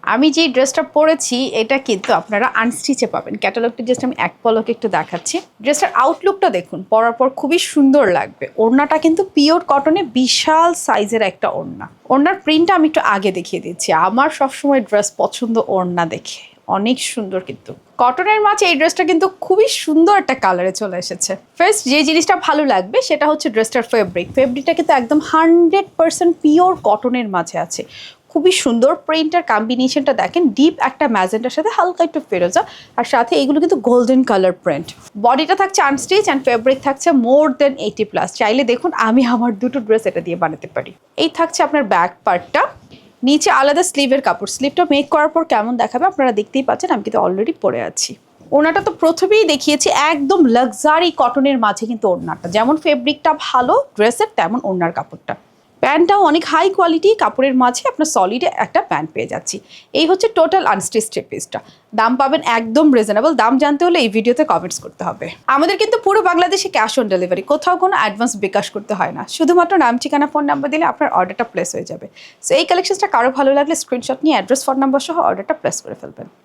আমি যে ড্রেসটা পরেছি এটা কিন্তু আপনারা আনস্টিচে পাবেন। ক্যাটালগটা জাস্ট আমি এক পলকে একটু দেখাচ্ছি। ড্রেসটার আউটলুকটা দেখুন, পরার পর খুবই সুন্দর লাগবে। ওড়নাটা কিন্তু পিওর কটনে, বিশাল সাইজের একটা ওড়না। ওড়নার প্রিন্টটা আমি একটু আগে দেখিয়ে দিচ্ছি। আমার সবসময় ড্রেস পছন্দ ওড়না দেখে, অনেক সুন্দর। কিন্তু কটনের মাঝে এই ড্রেসটা কিন্তু খুবই সুন্দর একটা কালারে চলে এসেছে। ফার্স্ট যে জিনিসটা ভালো লাগবে সেটা হচ্ছে ড্রেসটার ফেব্রিকটা কিন্তু একদম 100% পিওর কটনের মাঝে আছে। খুবই সুন্দর প্রিন্টার কম্বিনেশনটা দেখেন, ডিপ একটা ম্যাজেন্টার সাথে হালকা একটু ফেরোজা, আর সাথে এগুলো কিন্তু গোল্ডেন কালার প্রিন্ট। বডিটা থাকছে আনস্টিচ অ্যান্ড ফেব্রিক থাকছে মোর দেন 80+। চাইলে দেখুন আমি আমার দুটো ড্রেস এটা দিয়ে বানাতে পারি। এই থাকছে আপনার ব্যাক পার্টটা, নিচে আলাদা স্লিভের কাপড়। স্লিভটা মেক করার পর কেমন দেখাবে আপনারা দেখতেই পাচ্ছেন, আমি কিন্তু অলরেডি পরে আছি। ওড়নাটা তো প্রথমেই দেখিয়েছি, একদম লাক্সারি কটনের মাঝে কিন্তু ওড়নাটা, যেমন ফেব্রিকটা ভালো ড্রেসের তেমন ওড়নার কাপড়টা। প্যান্টটাও অনেক হাই কোয়ালিটি, কাপড়ের মাঝে আপনার সলিডে একটা প্যান্ট পেয়ে যাচ্ছি। এই হচ্ছে টোটাল আনস্টিচ থ্রি পিসটা। দাম পাবেন একদম রিজনেবল। দাম জানতে হলে এই ভিডিওতে কমেন্টস করতে হবে। আমাদের কিন্তু পুরো বাংলাদেশে ক্যাশ অন ডেলিভারি, কোথাও কোনো অ্যাডভান্স বিকাশ করতে হয় না। শুধুমাত্র নাম, ঠিকানা, ফোন নাম্বার দিলে আপনার অর্ডারটা প্লেস হয়ে যাবে। সো এই কালেকশনটা কারো ভালো লাগলে স্ক্রিনশট নিয়ে অ্যাড্রেস, ফোন নাম্বার সহ অর্ডারটা প্লেস করে ফেলবেন।